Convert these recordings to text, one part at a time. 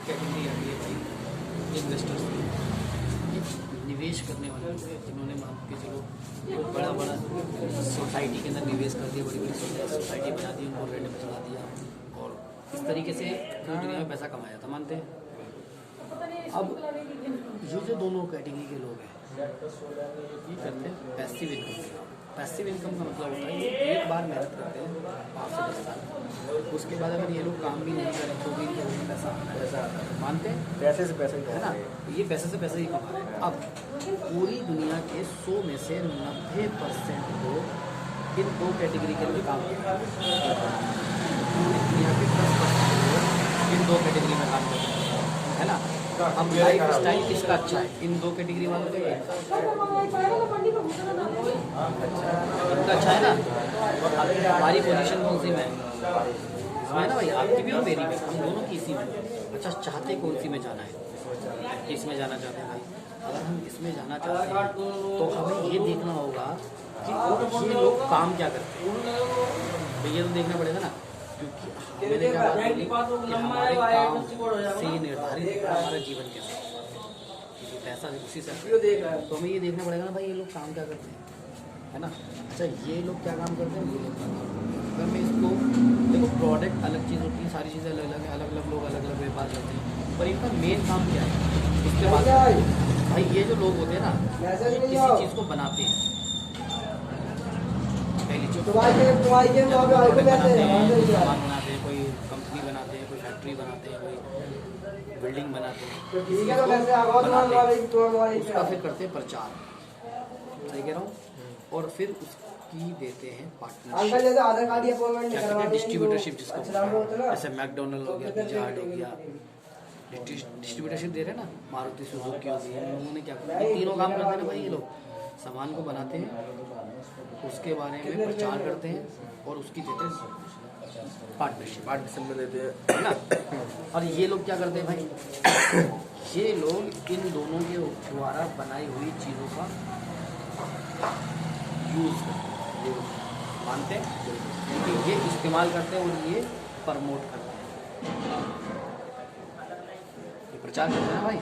Category आती है भाई इन्वेस्टर्स की, निवेश करने वाले लोग हैं जिन्होंने मान के चलो बड़ा बड़ा सोसाइटी के अंदर निवेश कर दिया, बड़ी बड़ी सोसाइटी बना दी, उनको रेंट में चला दिया और इस तरीके से पूरी दुनिया में पैसा कमाया था, मानते हैं। अब ये जो दोनों कैटेगरी के लोग हैं ये करते हैं पैसिव इनकम। पैसिव इनकम का मतलब होता है ये एक बार मेहनत करते हैं 5 से 10 साल, उसके बाद अगर ये लोग काम भी नहीं करें तो भी इनको पैसा मानते हैं, पैसे से पैसे है ना। ये पैसे से पैसे ही कमा रहे हैं। अब पूरी दुनिया के 100 में से 90% लोग इन दो कैटेगरी के लिए काम करते हैं। पूरी दुनिया के 10% लोग इन दो कैटेगरी में काम करते हैं, है ना। अब लाइफ स्टाइल किसका अच्छा है? इन दो कैटेगरी वालों का इनका अच्छा है ना। हमारी पोजीशन कौन सी में है? इसमें ना भाई, आपकी भी और मेरी भी, हम दोनों की इसी में। अच्छा, चाहते कौन सी में जाना है? इसमें जाना चाहते हैं भाई। अगर हम इसमें जाना चाहते हैं तो हमें ये देखना होगा कि ये लोग काम क्या करते हैं, तो ये तो देखना पड़ेगा ना, क्योंकि मैंने क्या बात बोली कि हमारे काम से ही निर्धारित है हमारा जीवन कैसे, क्योंकि पैसा उसी से तो हमें ये देखना पड़ेगा ना भाई ये लोग काम क्या करते हैं, है ना। अच्छा, ये लोग क्या काम करते हैं, ये लोग क्या काम करते हैं। अगर मैं इसको देखो, प्रोडक्ट अलग चीज़ होती है, सारी चीज़ें अलग अलग हैं, अलग अलग लोग अलग अलग व्यापार करते हैं, पर इनका मेन काम क्या है उसके बाद भाई ये जो लोग होते हैं ना किसी चीज़ को बनाते हैं। पहली चीज़ सामान बनाते हैं, कोई कंपनी बनाते हैं, कोई फैक्ट्री बनाते हैं, कोई बिल्डिंग बनाते हैं, उसका फिर करते हैं प्रचार, सही कह रहा हूँ, और फिर उसकी देते हैं पार्टनरशिप, डिस्ट्रीब्यूटरशिप जिसको जैसे मैकडोनल्ड हो गया, पिज्जा हट हो गया, डिस्ट्रीब्यूटरशिप दे रहे हैं ना, मारुति सुजुकी हो गई, उन्होंने क्या किया, तीनों काम करते हैं ना भाई। ये लोग सामान को बनाते हैं, उसके बारे में प्रचार करते हैं और उसकी देते हैं पार्टनरशिप में देते हैं ना। और ये लोग क्या करते हैं भाई, ये लोग इन दोनों के द्वारा बनाई हुई चीज़ों का यूज़ करते हैं, मानते हैं, क्योंकि ये इस्तेमाल करते हैं और ये प्रमोट करते हैं, ये प्रचार करते हैं भाई।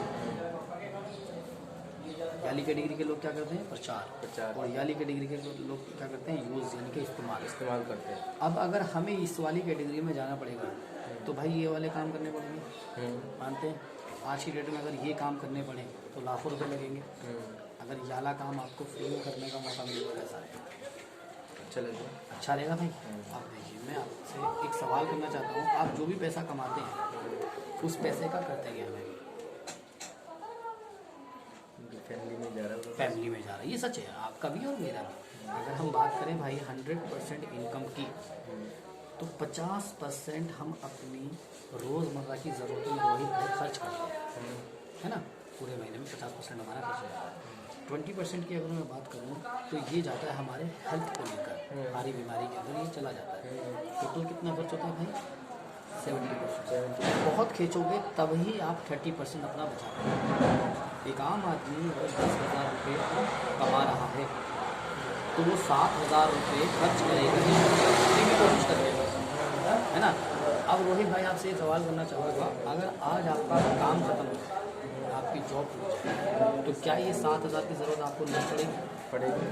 याली कैटेगरी के लोग क्या करते हैं, प्रचार, और याली कैटेगरी के लोग क्या करते हैं, यूज़, यानी कि इस्तेमाल करते हैं। अब अगर हमें इस वाली कैटेगरी में जाना पड़ेगा तो भाई ये वाले काम करने पड़ेंगे, मानते हैं। आज की डेट में अगर ये काम करने पड़े तो लाखों रुपए लगेंगे। अगर ये वाला काम आपको फ्री में करने का मौका मिलेगा, कैसा रहेगा? अच्छा रहेगा भाई। आप देखिए, मैं आपसे एक सवाल करना चाहता हूँ, आप जो भी पैसा कमाते हैं उस पैसे का करते क्या है? फैमिली में जा रहा है, ये सच है, आपका भी और मेरा भी। अगर हम बात करें भाई 100% इनकम की, तो 50% हम अपनी रोज़मर्रा की ज़रूरतों में वही खर्च करते हैं, है ना। पूरे महीने में 50% हमारा खर्च होता है। 20% की अगर मैं बात करूँ तो ये जाता है हमारे हेल्थ को लेकर, हमारी बीमारी के अंदर ये चला जाता है। टोटल कितना खर्च होता है भाई? 70%। बहुत खींचोगे तभी आप 30% अपना बचा पाओगे। एक आम आदमी अगर 10,000 रुपये कमा रहा है तो वो 7,000 रुपये खर्च करेगा ही, भी कोशिश करेगा, है ना। अब रोहित भाई आपसे एक सवाल करना चाहूँगा, अगर आज आपका काम खत्म हो जाए, आपकी जॉब हो जाए, तो क्या ये 7,000 की ज़रूरत आपको नहीं पड़ेगी?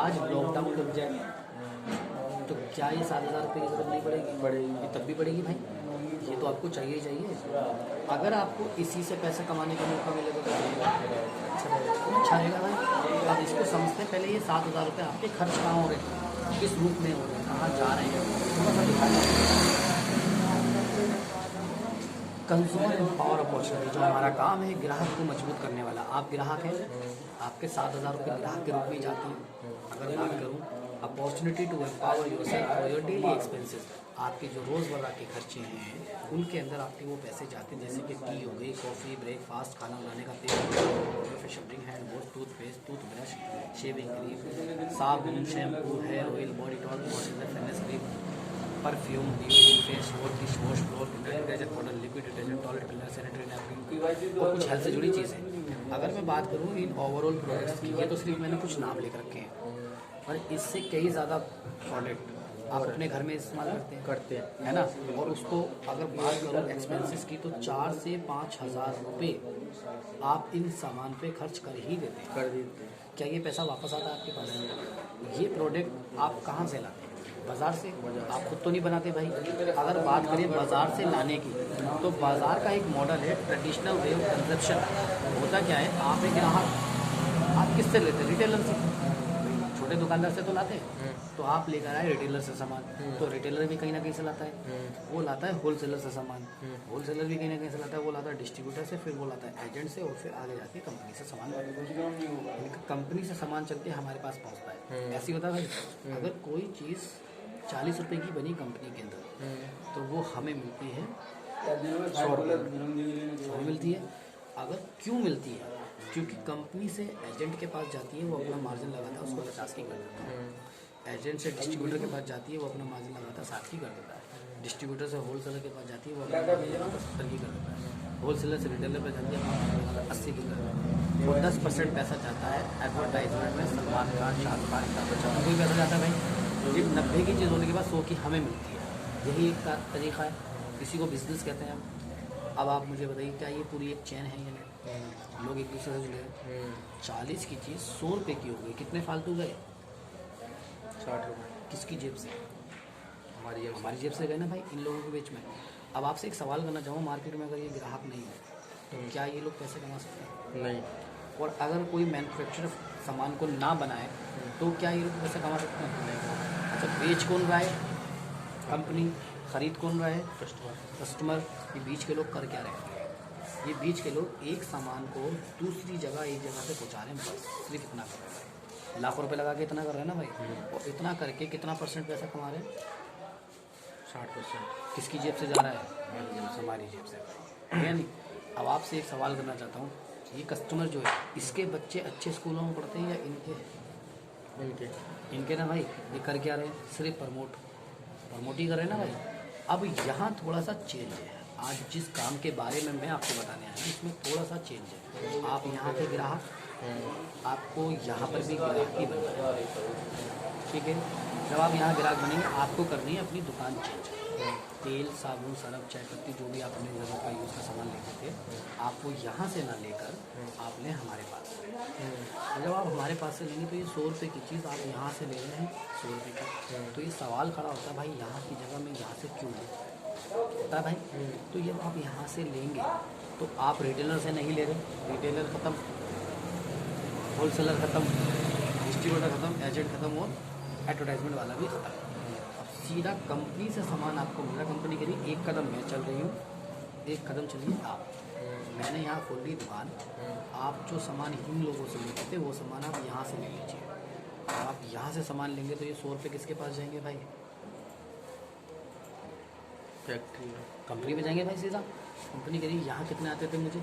आज लॉकडाउन लग जाए तो क्या ये 7,000 रुपये की ज़रूरत नहीं पड़ेगी? ये तब भी पड़ेगी भाई, ये तो आपको चाहिए ही चाहिए। अगर आपको इसी से पैसा कमाने का मौका मिलेगा तो अच्छा रहेगा भाई। आप इसको समझते हैं, पहले ये 7,000 रुपये आपके खर्च कहाँ हो रहे हैं, किस रूप में हो रहे हैं, कहाँ जा रहे हैं, थोड़ा सा दिखाना। कंज्यूमर एम्पावर अपॉर्चुनिटी जो हमारा काम है, ग्राहक को मजबूत करने वाला। आप ग्राहक हैं, आपके 7,000 रुपये ग्राहक के रूप में जाते हैं। अगर बात करूँ opportunity to empower yourself for your daily expenses, आपके जो रोज़मर्रा के खर्चे हैं उनके अंदर आपके वो पैसे जाते हैं, जैसे कि टी हो गई, कॉफ़ी, ब्रेकफास्ट, खाना बनाने का तेल, facial hand wash, toothpaste, toothbrush, shaving cream, साबुन, shampoo, hair oil, body tonic, moisturiser, fairness cream, perfume, face wash, dish wash, floor detergent powder, liquid detergent, toilet cleaner, sanitary napkin और कुछ health से जुड़ी चीज़ें। अगर मैं बात करूँ इन ओवरऑल प्रोडक्ट्स की, ये तो सिर्फ मैंने कुछ नाम लिख रखे हैं, और इससे कई ज़्यादा प्रोडक्ट आप अपने घर में इस्तेमाल करते हैं हैं। है ना। और उसको अगर बात करो एक्सपेंसेस की तो 4 से 5 हज़ार रुपये आप इन सामान पे खर्च कर ही देते हैं। कर देते हैं। क्या ये पैसा वापस आता है आपके पास? ये प्रोडक्ट आप कहाँ से लाते हैं? बाज़ार से। आप खुद तो नहीं बनाते भाई। अगर बात करें बाज़ार से लाने की तो बाज़ार का एक मॉडल है ट्रेडिशनल वे ऑफ कंजप्शन। होता क्या है, आप एक ग्राहक आप किससे लेते हैं? रिटेलर से। छोटे दुकानदार से तो लाते हैं, तो आप लेकर आए रिटेलर से सामान, तो रिटेलर भी कहीं ना कहीं से लाता है, वो लाता है होलसेलर से सामान, होलसेलर भी कहीं ना कहीं से लाता है, वो लाता है डिस्ट्रीब्यूटर से, फिर वो लाता है एजेंट से, और फिर आगे जाके कंपनी से सामान कंपनी से सामान चल के हमारे पास पहुंचता है। ऐसी होता है भाई। अगर कोई चीज़ 40 रुपये की बनी कंपनी के अंदर तो वो हमें मिलती है 100 रुपये मिलती है। अगर क्यों मिलती है? क्योंकि कंपनी से एजेंट के पास जाती है, वो अपना मार्जिन लगाता है, उसको 50 की कर देता है। एजेंट से डिस्ट्रीब्यूटर के पास जाती है, वो अपना मार्जिन लगाता है 60 की कर देता है। डिस्ट्रीब्यूटर से होलसेलर के पास जाती है, वो अपना मार्जिन लगाता है 70 की कर देता है। होलसेलर से रिटेलर पर जाती है, अपना मार्जिन लगाता है 80 की कर देता है। और 10% पैसा जाता है एडवर्टाइजमेंट में। सलमान खान, शाहरुख खान, अमिताभ बच्चन, कोई पैसा जाता है भाई। ये 90 की चीज़ होने के बाद 100 की हमें मिलती है। यही एक तरीका है, इसी को बिजनेस कहते हैं। अब आप मुझे बताइए, क्या ये पूरी एक चैन है या नहीं? लोग एक दूसरे से जुड़े। 40 की चीज़ 100 रुपये की हो गई, कितने फालतू गए? 60 रुपये। किसकी जेब से? हमारी जेब से गए ना भाई, इन लोगों के बीच में। अब आपसे एक सवाल करना चाहूँ, मार्केट में अगर ये ग्राहक नहीं है तो क्या ये लोग पैसे कमा सकते हैं? नहीं। और अगर कोई मैन्युफैक्चरर सामान को ना बनाए तो क्या ये लोग पैसे कमा सकते हैं? नहीं। अच्छा, बेच कौन रहा है? कंपनी। खरीद कौन रहा है? कस्टमर। ये बीच के लोग कर क्या रहे हैं? ये बीच के लोग एक सामान को दूसरी जगह, एक जगह से पहुंचा रहे हैं, बस सिर्फ इतना कर रहे हैं। लाखों रुपए लगा के इतना कर रहे हैं ना भाई। और इतना करके कितना % पैसा कमा रहे हैं? 60%। किसकी जेब से जा रहा है? हमारी जेब से। है नहीं। अब आपसे एक सवाल करना चाहता हूँ, ये कस्टमर जो है, इसके बच्चे अच्छे स्कूलों में पढ़ते हैं या इनके ना भाई। ये कर क्या रहे हैं? सिर्फ प्रमोट ही कर रहे हैं ना भाई। अब यहाँ थोड़ा सा चेंज है। आज जिस काम के बारे में मैं आपको बताने आया हूँ, इसमें थोड़ा सा चेंज है। आप यहाँ के ग्राहक, आपको यहाँ पर भी ग्राहक ही बनना है, ठीक है। जब आप यहाँ ग्राहक बनेंगे, आपको करनी है अपनी दुकान चेंज। तेल, साबुन, सरफ, चाय पत्ती, जो भी आप अपनी ज़रूरत का यूज़ का सामान लेते थे, आपको यहाँ से ना लेकर आप लें हमारे पास। और जब आप हमारे पास से लेंगे तो ये 100 रुपये की चीज़ आप यहाँ से ले रहे हैं 100 रुपये का। तो ये सवाल खड़ा होता है, भाई यहाँ की जगह मैं यहाँ से क्यों लूँ? होता है भाई। तो जब आप यहाँ से लेंगे तो आप रिटेलर से नहीं ले रहे, रिटेलर ख़त्म, होलसेलर ख़त्म, डिस्ट्रीब्यूटर ख़त्म, एजेंट ख़त्म, और एडवर्टाइजमेंट वाला भी ख़त्म। अब सीधा कंपनी से सामान आपको मिल रहा है। कंपनी के लिए एक कदम मैं चल रही हूँ, एक कदम चलिए आप। मैंने यहाँ खोल ली दुकान, आप जो सामान इन लोगों से लेते थे वो सामान आप यहाँ से ले लीजिए। आप यहाँ से सामान लेंगे तो ये 100 रुपये किसके पास जाएंगे भाई? फैक्ट्री। कंपनी में जाएंगे भाई सीधा। कंपनी के लिए यहाँ कितने आते थे मुझे?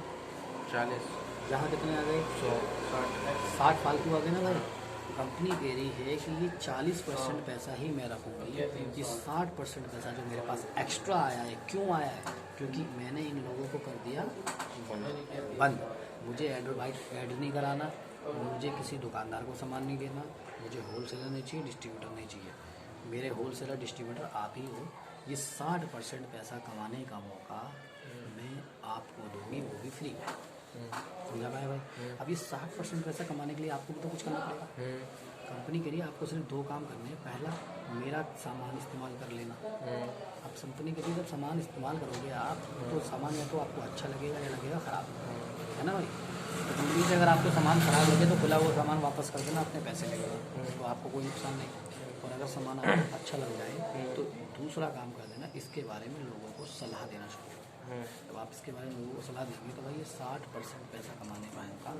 40। यहाँ कितने आ गए? 100, 60। 60 फालतू आ गए ना भाई। कंपनी कह रही है कि ये 40% पैसा ही मैं रखूँगी, ये 60% पैसा जो मेरे पास एक्स्ट्रा आया है, क्यों आया है? क्योंकि मैंने इन लोगों को कर दिया बंद। मुझे ऐड नहीं कराना, मुझे किसी दुकानदार को सामान नहीं देना, मुझे होलसेलर नहीं चाहिए, डिस्ट्रीब्यूटर नहीं चाहिए। मेरे होलसेलर डिस्ट्रीब्यूटर आप ही हो। ये 60% पैसा कमाने का मौका मैं आपको दूँगी, वो भी फ्री में। समझा पाए भाई? अब ये 60% पैसा कमाने के लिए आपको भी तो कुछ करना पड़ेगा। कंपनी के लिए आपको सिर्फ 2 काम करने हैं। पहला, मेरा सामान इस्तेमाल कर लेना। अब कंपनी के लिए जब सामान इस्तेमाल करोगे आप, तो सामान या तो आपको अच्छा लगेगा या लगेगा ख़राब, है ना भाई। तो कंपनी से अगर आपको सामान ख़राब लगे तो खुला वो सामान वापस कर देना, अपने पैसे लेगा, तो आपको कोई नुकसान नहीं। और अगर सामान आपको अच्छा लग जाए तो दूसरा काम कर देना, इसके बारे में लोगों को सलाह देना शुरू करो। जब आप इसके बारे में लोगों को सलाह देंगे तो भाई ये 60% पैसा कमाने का मौका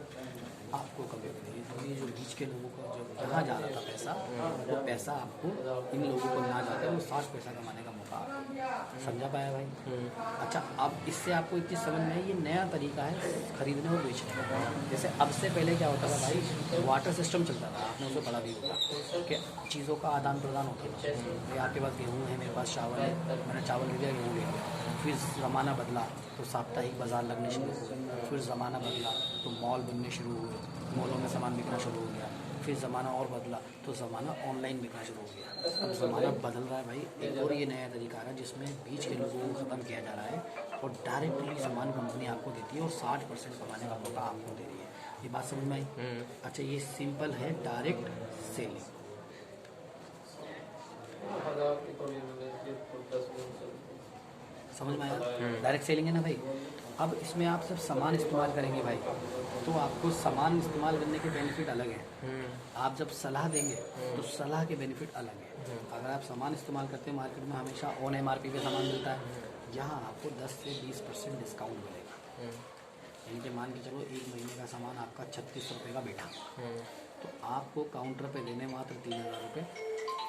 आपको कभी नहीं। तो ये जो बीच के लोगों का जो कहाँ जा रहा था पैसा, वो पैसा आपको इन लोगों को ना जाते, वो 60 पैसा कमाने का मौका आपको। समझा पाया भाई? अच्छा, अब इससे आपको एक चीज़ समझ में आई, ये नया तरीका है खरीदने और बेचने का। जैसे अब से पहले क्या होता था भाई, वाटर सिस्टम चलता था, आपने उसे पढ़ा भी होगा कि चीज़ों का आदान प्रदान होता था। भाई आपके पास गेहूँ है, मेरे पास चावल है, मैंने चावल ले लिया, गेहूँ ले लिया। फिर ज़माना बदला तो साप्ताहिक बाज़ार लगने शुरू हो गए। फिर ज़माना बदला तो मॉल बनने शुरू हुए, मॉलों में सामान बिकना शुरू हो गया। फिर ज़माना और बदला तो ज़माना ऑनलाइन बिकना शुरू हो गया। अब ज़माना बदल रहा है भाई, एक और ये नया तरीका है जिसमें बीच के लोगों को ख़त्म किया जा रहा है और डायरेक्टली सामान कंपनी आपको देती है और 60% कमाने का मौका आपको दे रही है। ये बात समझ में आई? अच्छा, ये सिंपल है डायरेक्ट सेलिंग। समझ में आया? डायरेक्ट सेलिंग है ना भाई। अब इसमें आप सिर्फ सामान इस्तेमाल करेंगे भाई, तो आपको सामान इस्तेमाल करने के बेनिफिट अलग हैं। आप जब सलाह देंगे तो सलाह के बेनिफिट अलग हैं। अगर आप सामान इस्तेमाल करते हैं, मार्केट में हमेशा ऑन MRP पे सामान मिलता है, यहाँ आपको 10 से 20% डिस्काउंट मिलेगा। यानी कि मान के चलो 1 महीने का सामान आपका 3600 रुपये का बैठा, तो आपको काउंटर पे देने मात्र 3000 रुपये,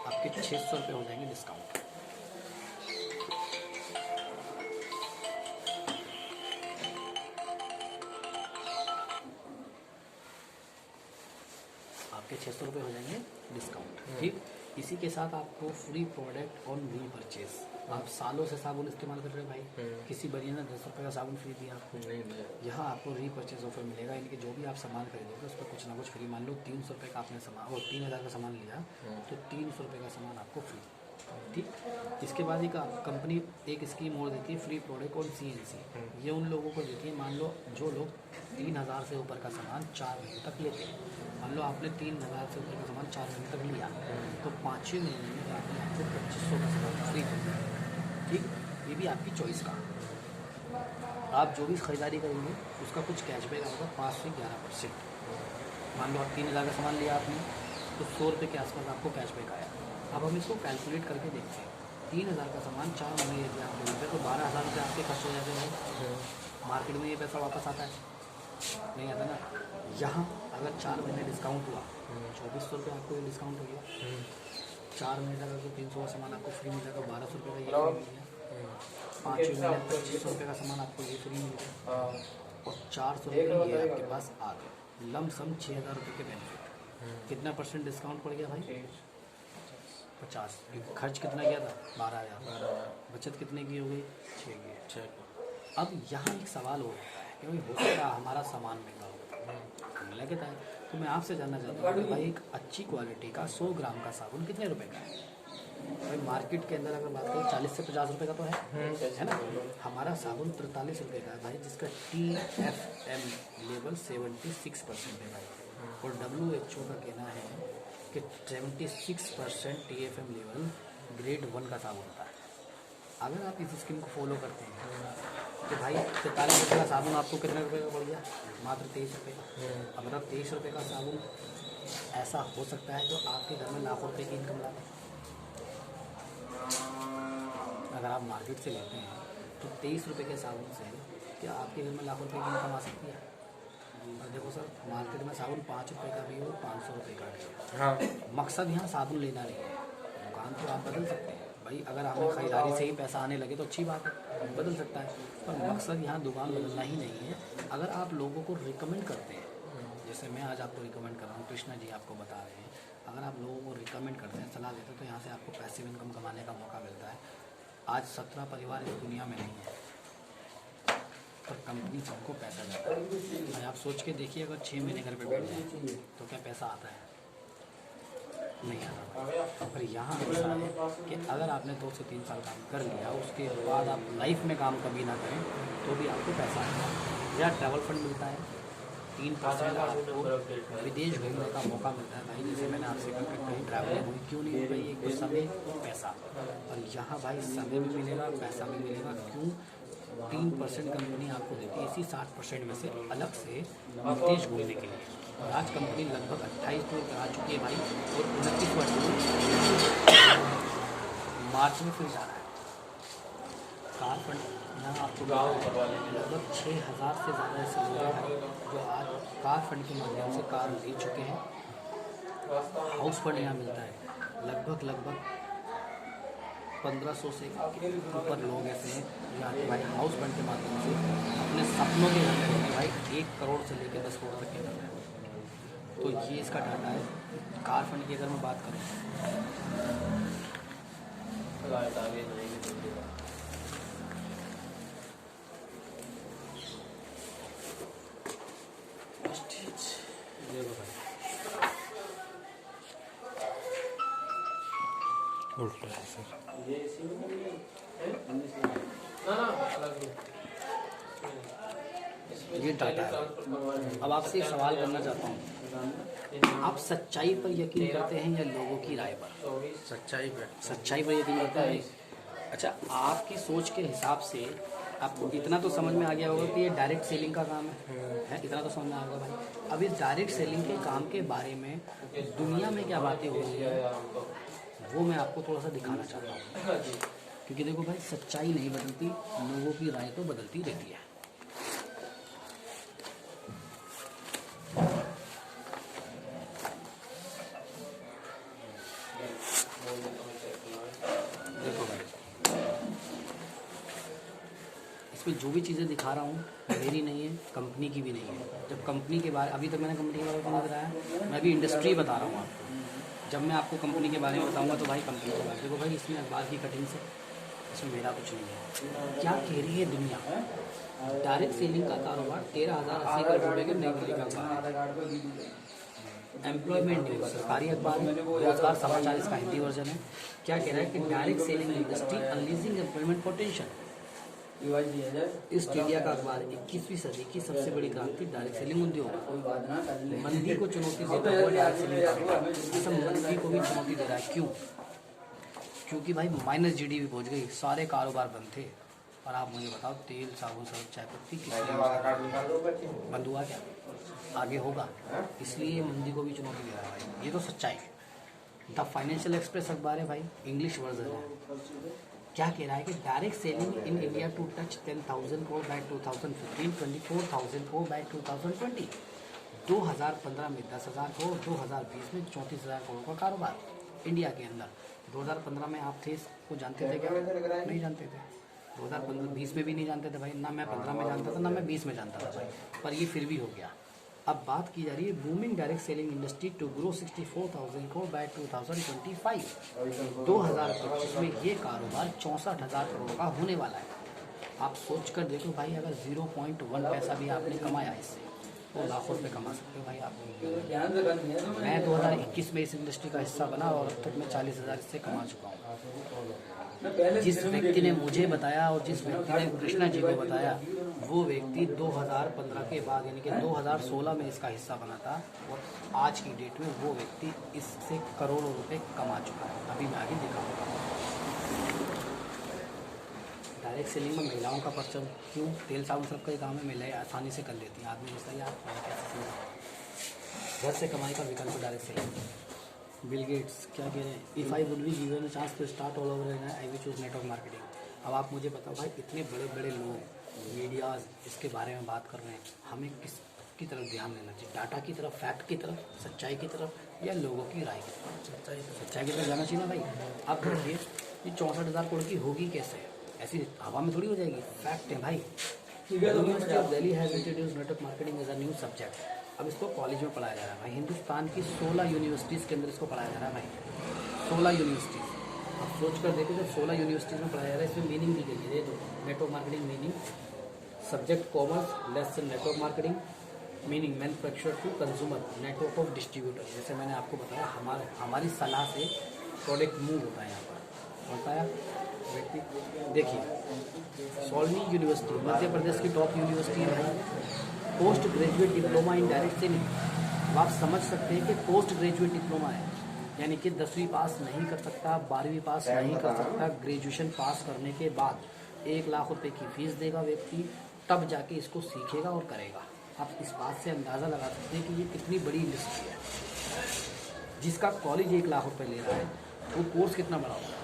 आपके 600 रुपये हो जाएंगे डिस्काउंट। आपके 600 रुपये हो जाएंगे डिस्काउंट। ठीक, इसी के साथ आपको फ्री प्रोडक्ट ऑन री परचेज। आप सालों से साबुन इस्तेमाल कर रहे हो भाई, किसी बढ़िया ने 10 रुपये का साबुन फ्री दिया आपको, यहाँ आपको री परचेज ऑफर मिलेगा। यानी कि जो भी आप सामान खरीदोगे उस पर कुछ ना कुछ फ्री। मान लो 300 रुपये का आपने सामान और 3000 का सामान लिया तो 300 रुपये का सामान आपको फ्री। ठीक, इसके बाद एक कंपनी एक स्कीम और देती है, फ्री प्रोडक्ट ऑन CNC। ये उन लोगों को देती है, मान लो जो लोग 3000 से ऊपर का सामान 4 महीने तक लेते हैं। मान लो आपने 3000 से ऊपर का सामान 4 महीने तक लिया, तो 5वें महीने में आपने आपको 2500 का सामान फ्री कर दिया। ठीक, ये भी आपकी चॉइस का। आप जो भी खरीदारी करेंगे उसका कुछ कैशबैक आएगा 5 से 11%। मान लो आप 3000 का सामान लिया आपने, तो 100 रुपये के आसपास आपको कैशबैक आया। अब हम इसको कैलकुलेट करके देखते हैं। 3000 का सामान 4 महीने यदि आप लेते तो 12,000 रुपये आपके खर्च हो जाते हैं। मार्केट में ये पैसा वापस आता है? नहीं आता ना। यहाँ अगर 4 महीने डिस्काउंट हुआ, 2400 रुपये आपको ये डिस्काउंट हो गया। 4 महीने तक अगर 300 का सामान आपको फ्री मिलेगा, 1200 रुपये का ये फ्री मिल गया। 5वें महीने 2500 रुपये का सामान आपको ये फ्री मिल गया और 400 रुपये ये आपके पास आ गए। लम सम 6000 रुपये के बेनिफिट। कितना % डिस्काउंट पड़ गया भाई? 50। खर्च कितना किया था? 12,000। बचत कितने की हो गई? 6 की। अब यहाँ एक सवाल हो जाता है कि भाई हो सकता है हमारा सामान महंगा हो, मिला कहता है। तो मैं आपसे जानना चाहता हूँ कि भाई एक अच्छी क्वालिटी का 100 ग्राम का साबुन कितने रुपए का है? भाई मार्केट के अंदर अगर बात करें 40 से 50 रुपये का तो है ना। हमारा साबुन 43 रुपये का है भाई, जिसका TFM लेवल 76% है भाई। और WHO का कहना है कि 76% TFM लेवल ग्रेड 1 का साबुन होता है। अगर आप इस स्कीम को फॉलो करते हैं तो भाई 43 रुपये का साबुन आपको कितने रुपये का पड़ गया? मात्र 23 रुपये का। अब अगर 23 रुपये का साबुन ऐसा हो सकता है तो आपके घर में लाखों रुपये की इनकम लाए। अगर आप मार्केट से लेते हैं तो 23 रुपये के साबुन से क्या आपके घर में लाखों रुपये की इनकम आ सकती है? और देखो सर, मार्केट में साबुन 5 रुपये का भी हो, 500 रुपये का भी हो। हाँ, मकसद यहाँ साबुन लेना नहीं है। दुकान तो आप बदल सकते हैं भाई, अगर हमें खरीदारी से ही पैसा आने लगे तो अच्छी बात है, बदल सकता है। पर मकसद यहाँ दुकान बदलना ही नहीं है। अगर आप लोगों को रिकमेंड करते हैं, जैसे मैं आज आपको रिकमेंड कर रहा हूँ, कृष्णा जी आपको बता रहे हैं, अगर आप लोगों को रिकमेंड करते हैं, सलाह देते हैं, तो यहाँ से आपको पैसिव इनकम कमाने का मौका मिलता है। आज 17 परिवार इस दुनिया में नहीं है, पर कंपनी सबको पैसा जाता है भाई। आप सोच के देखिए, अगर 6 महीने घर पे बैठ जाए तो क्या पैसा आता है? नहीं आता। पर यहाँ ऐसा है कि अगर आपने 2 से 3 साल काम कर लिया, उसके बाद आप लाइफ में काम कभी ना करें तो भी आपको पैसा आएगा। या ट्रैवल फंड मिलता है, 3% आपको विदेश घूमने का मौका मिलता है भाई। जैसे मैंने आपसे कहा कहीं ट्रैवलिंग हुई, क्यों नहीं हुई भाई? एक तो समय और पैसा। और यहाँ भाई समय भी मिलेगा, पैसा भी मिलेगा। क्यों? 3% कंपनी आपको देती है इसी 60% में से अलग से विदेश घूमने के लिए। और आज कंपनी लगभग 28 टूर करा चुकी है भाई, और 29वां टूर मार्च में फिर जा रहा है। कार फंड यहाँ आपको लगभग 6000 से ज़्यादा ऐसे लोग हैं जो आज कार फंड के माध्यम से कार ले चुके हैं। हाउस फंड यहाँ मिलता है, लगभग 1500 से ऊपर लोग ऐसे हैं यहाँ के भाई हाउस फंड के माध्यम से अपने सपनों के घर में भाई 1 करोड़ से लेकर 10 करोड़ तक के घर में। तो ये इसका डाटा है। कार फंड की अगर मैं बात करूँ, देखो भाई उल्टा है सर। ये डाटा है। अब आपसे एक सवाल करना चाहता हूँ, आप सच्चाई पर यकीन करते हैं या लोगों की राय पर? सच्चाई पे। सच्चाई पर यकीन करते हैं। अच्छा, आपकी सोच के हिसाब से आपको इतना तो समझ में आ गया होगा कि ये डायरेक्ट सेलिंग का काम है, इतना तो समझ में आ गया भाई। अब इस डायरेक्ट सेलिंग के काम के बारे में दुनिया में क्या बातें हो रही है वो मैं आपको थोड़ा सा दिखाना चाहता हूँ, क्योंकि देखो भाई, सच्चाई नहीं बदलती, लोगों की राय तो बदलती रहती है। देखो भाई, इसमें जो भी चीज़ें दिखा रहा हूँ मेरी नहीं है, कंपनी की भी नहीं है। जब कंपनी के बारे, अभी तक मैंने कंपनी के बारे में नहीं बताया, मैं अभी इंडस्ट्री बता रहा हूँ आपको। जब मैं आपको कंपनी के बारे में बताऊंगा तो भाई कंपनी के बारे में देखो भाई, इसमें अखबार की कटिंग से इसमें मेरा कुछ नहीं है। क्या कह रही है दुनिया? डायरेक्ट सेलिंग का कारोबार 13,080 करोड़ रुपए के नई दिल्ली का अखबार है। एम्प्लॉयमेंट न्यूज सरकारी अखबार है, रोजगार समाचार इसका हिंदी वर्जन है। क्या कह रहा है कि direct selling industry unleashing employment potential. इस मीडिया का अखबार 21वीं सदी की सबसे बड़ी क्रांति डायरेक्ट सेलिंग उद्योग। मंदी को चुनौती देता हुआ डायरेक्ट सेलिंग कारोबार असम मंदी को भी चुनौती दे रहा है। क्यों? क्योंकि भाई माइनस जीडीपी पहुंच गई, सारे कारोबार बंद थे। और आप मुझे बताओ, तेल, साबुन, सर्फ, चाय पत्ती किस लिए बंद हुआ? क्या आगे होगा? इसलिए मंदी को भी चुनौती दे रहा है भाई, ये तो सच्चाई है। द फाइनेंशियल एक्सप्रेस अखबार है भाई, इंग्लिश वर्जन है। क्या कह रहा है कि direct selling in India to touch 10,000 crore by 2015, 24,000 crore by 2020। 2015 में 10,000 करोड़, 2020 में 34,000 करोड़ का कारोबार इंडिया के अंदर। 2015 में आप थे, इसको जानते थे क्या? नहीं जानते थे। 2015-20 में भी नहीं जानते थे भाई, ना मैं 15 में जानता था, ना मैं 20 में जानता था भाई, पर ये फिर भी हो गया। अब बात की जा रही है booming direct selling industry to grow 64,000 crore by 2025। 2025 में ये कारोबार 64,000 करोड़ का होने वाला है। आप सोच कर देखो भाई, अगर 0.1 पैसा भी आपने कमाया इससे तो लाखों रुपये कमा सकते हो भाई आप। मैं 2021 में इस इंडस्ट्री का हिस्सा बना और अब तक मैं 40,000 इससे कमा चुका हूँ। जिस व्यक्ति ने मुझे बताया और जिस व्यक्ति ने कृष्णा जी को बताया, वो व्यक्ति 2015 के बाद यानी कि 2016 में इसका हिस्सा बना था, और आज की डेट में वो व्यक्ति इससे करोड़ों रुपए कमा चुका है। अभी मैं आगे दिखाऊंगा। डायरेक्ट सेलिंग में महिलाओं का परचम क्यों? तेल साबुन सर्फ का ही काम है, महिलाएं आसानी से कर लेती हैं। आदमी सोचता है यार कैसे समझ, घर से कमाई का विकल्प डायरेक्ट सेलिंग। बिल गेट्स क्या कह रहे हैं? If I would be given a chance to start all over I will choose network marketing. अब आप मुझे बताओ भाई, इतने बड़े बड़े लोग मीडियाज इसके बारे में बात कर रहे हैं, हमें किसकी तरफ ध्यान देना चाहिए? डाटा की तरफ, फैक्ट की तरफ, सच्चाई की तरफ, या लोगों की राय की तरफ? सच्चाई की तरफ जाना चाहिए ना भाई। आप देखिए, ये 64,000 करोड़ की होगी कैसे? ऐसी हवा में थोड़ी हो जाएगी, फैक्ट है भाई। University of Delhi has introduced network marketing as a new subject. अब इसको कॉलेज में पढ़ाया जा रहा है भाई, हिंदुस्तान की 16 यूनिवर्सिटीज़ के अंदर इसको पढ़ाया जा रहा है भाई, 16 यूनिवर्सिटीज़। अब सोच कर देखो, जब 16 यूनिवर्सिटीज़ में पढ़ाया जा रहा है, इसमें मीनिंग दी गई है। तो network marketing meaning, subject commerce, lesson network marketing, meaning manufacture to consumer, network of distributor. जैसे मैंने आपको बताया, हमारी सलाह से प्रोडक्ट मूव होता है यहाँ पर, होता है व्यक्ति। देखिए, सॉल्नी यूनिवर्सिटी मध्य प्रदेश की टॉप यूनिवर्सिटी है भाई। Post graduate diploma in direct selling. आप समझ सकते हैं कि पोस्ट ग्रेजुएट डिप्लोमा है, यानी कि 10वीं पास नहीं कर सकता, 12वीं पास नहीं कर सकता, ग्रेजुएशन पास करने के बाद 1 लाख रुपए की फीस देगा व्यक्ति, तब जाके इसको सीखेगा और करेगा। आप इस बात से अंदाज़ा लगा सकते हैं कि ये कितनी बड़ी इंडस्ट्री है। जिसका कॉलेज 1 लाख रुपए ले रहा है, वो कोर्स कितना बड़ा होगा।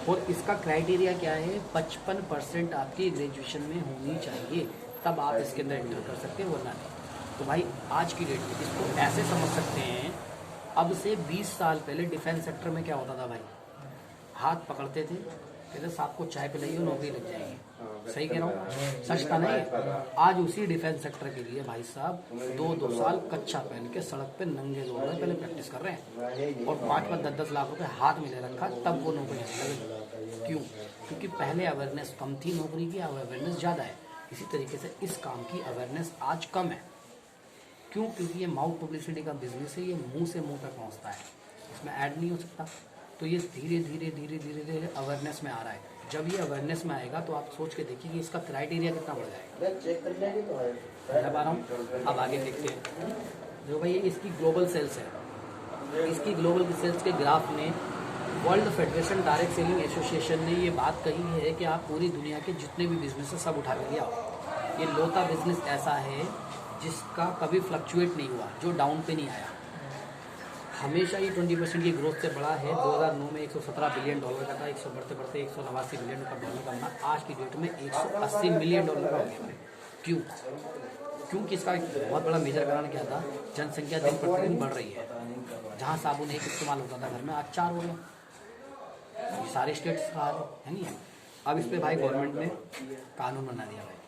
और इसका क्राइटेरिया क्या है? 55% आपकी ग्रेजुएशन में होनी चाहिए, तब आप इसके अंदर एंटर कर सकते हैं, वरना नहीं। तो भाई आज की डेट में इसको ऐसे समझ सकते हैं, अब से 20 साल पहले डिफेंस सेक्टर में क्या होता था भाई? हाथ पकड़ते थे, कहते साहब को चाय पिलाइए, नौकरी लग जाएगी। सही कह रहा हूँ? सच था नहीं? आज उसी डिफेंस सेक्टर के लिए भाई साहब 2-2 साल कच्चा पहन के सड़क पे नंगे दौड़ रहे, पहले प्रैक्टिस कर रहे हैं, और 5-5, 10-10 लाख रुपए हाथ में ले रखा, तब वो नौकरी लगे। क्यों? क्योंकि पहले अवेयरनेस कम थी नौकरी की, अब अवेयरनेस ज़्यादा है। इसी तरीके से इस काम की अवेयरनेस आज कम है। क्यों? क्योंकि ये माउथ पब्लिसिटी का बिजनेस है, ये मुंह से मुंह तक पहुंचता है, इसमें ऐड नहीं हो सकता। तो ये धीरे धीरे धीरे धीरे धीरे अवेयरनेस में आ रहा है। जब ये अवेयरनेस में आएगा तो आप सोच के देखिए कि इसका क्राइटेरिया कितना बढ़ जाएगा। मैं बता रहा हूँ, अब आगे देखते हैं। जो भाई इसकी ग्लोबल सेल्स है, इसकी ग्लोबल सेल्स के ग्राफ में world federation direct selling association ने ये बात कही है कि आप पूरी दुनिया के जितने भी बिजनेस है सब उठा के ले आओ। ये लोता बिजनेस ऐसा है जिसका कभी फ्लक्चुएट नहीं हुआ, जो डाउन पे नहीं आया, हमेशा ये 20% की ग्रोथ से बढ़ा है। 2009 में $117 बिलियन का था, 100 बढ़ते बढ़ते $189 बिलियन का बना, आज की डेट में $180 मिलियन का हो गया। क्यों? क्योंकि इसका एक बहुत बड़ा मेजर कारण क्या था, जनसंख्या दिन प्रतिदिन बढ़ रही है। जहाँ साबुन एक इस्तेमाल होता था घर में, आज 4 हो गया। ये सारे स्टेट्स का हाल है नहीं है। अब इस पर भाई गवर्नमेंट ने कानून बना दिया भाई,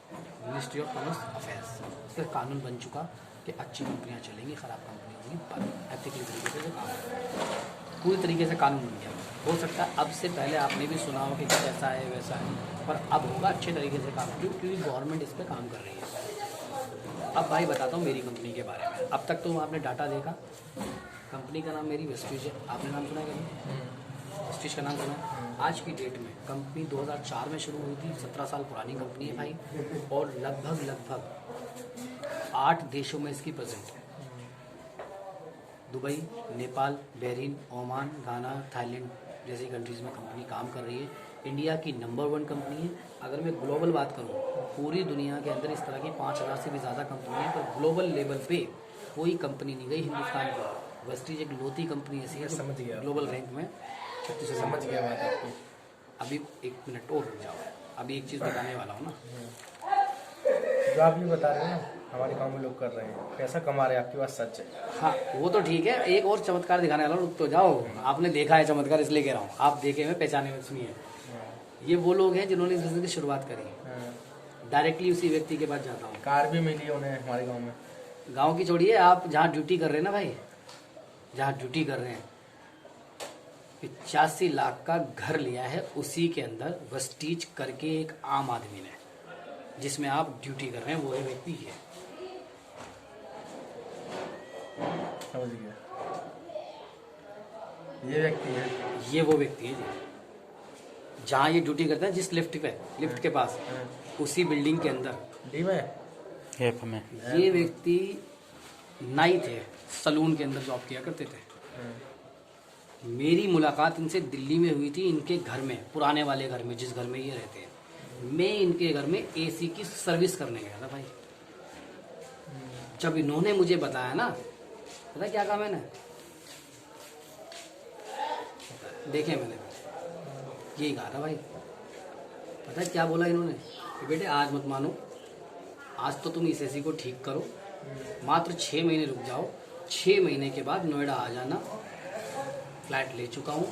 मिनिस्ट्री ऑफ कॉमर्स अफेयर्स, इस पर कानून बन चुका कि अच्छी कंपनियाँ चलेंगी, ख़राब कंपनियाँ होंगी बंद, एथिकली तरीके से काम पूरी तरीके से कानून बन गया। हो सकता है अब से पहले आपने भी सुना हो कि कैसा है वैसा है, पर अब होगा अच्छे तरीके से काम, क्योंकि गवर्नमेंट इस पर काम कर रही है। अब भाई बताता हूँ मेरी कंपनी के बारे में। अब तक तो आपने डाटा देखा, कंपनी का नाम मेरी वेस्टीज है, आपने नाम सुना है कभी? वेस्टीज का नाम सुना है। आज की डेट में कंपनी 2004 में शुरू हुई थी, 17 साल पुरानी कंपनी है भाई, और लगभग 8 देशों में इसकी प्रेजेंट है। दुबई, नेपाल, बहरीन, ओमान, घाना, थाईलैंड जैसी कंट्रीज़ में कंपनी काम कर रही है। इंडिया की नंबर 1 कंपनी है। अगर मैं ग्लोबल बात करूँ, पूरी दुनिया के अंदर इस तरह की 5000 से भी ज़्यादा कंपनी है, पर ग्लोबल लेवल पे कोई कंपनी नहीं गई हिंदुस्तान की। वेस्टीज एक लोती कंपनी ऐसी है, समझ गया, ग्लोबल रैंक में समझ गया बात आपको। अभी 1 मिनट और रुक जाओ, अभी एक चीज़ बताने वाला हूँ ना। जो आप ये बता रहे हो ना, हमारे गांव में लोग कर रहे हैं, पैसा कमा रहे हैं, आपकी बात सच है। हाँ वो तो ठीक है, एक और चमत्कार दिखाने वाला हूँ, रुक तो जाओ। आपने देखा है चमत्कार, इसलिए कह रहा हूँ, आप देखे हुए पहचाने में। सुनिए, ये वो लोग हैं जिन्होंने इस बिजनेस की शुरुआत करी। डायरेक्टली उसी व्यक्ति के पास जाता हूँ। कार भी मिली उन्हें हमारे गाँव में। गाँव की छोड़िए, आप जहाँ ड्यूटी कर रहे हैं ना भाई, जहाँ ड्यूटी कर रहे हैं, 85 लाख का घर लिया है उसी के अंदर वेस्टीज करके एक आम आदमी ने, जिसमें आप ड्यूटी कर रहे हैं, वो व्यक्ति है। समझ गया, ये व्यक्ति है, ये वो व्यक्ति है जहाँ ये ड्यूटी करता है, जिस लिफ्ट के पास, उसी बिल्डिंग के अंदर डी में ये व्यक्ति नाई थे, सलून के अंदर जॉब किया करते थे। मेरी मुलाकात इनसे दिल्ली में हुई थी, इनके घर में, पुराने वाले घर में, जिस घर में ये रहते हैं। मैं इनके घर में एसी की सर्विस करने गया था भाई। जब इन्होंने मुझे बताया ना, पता क्या कहा मैंने? देखे मैंने यही कहा था भाई। पता है क्या बोला इन्होंने? कि बेटे आज मत मानो, आज तो तुम इस एसी को ठीक करो, मात्र 6 महीने रुक जाओ, 6 महीने के बाद नोएडा आ जाना, फ्लैट ले चुका हूँ,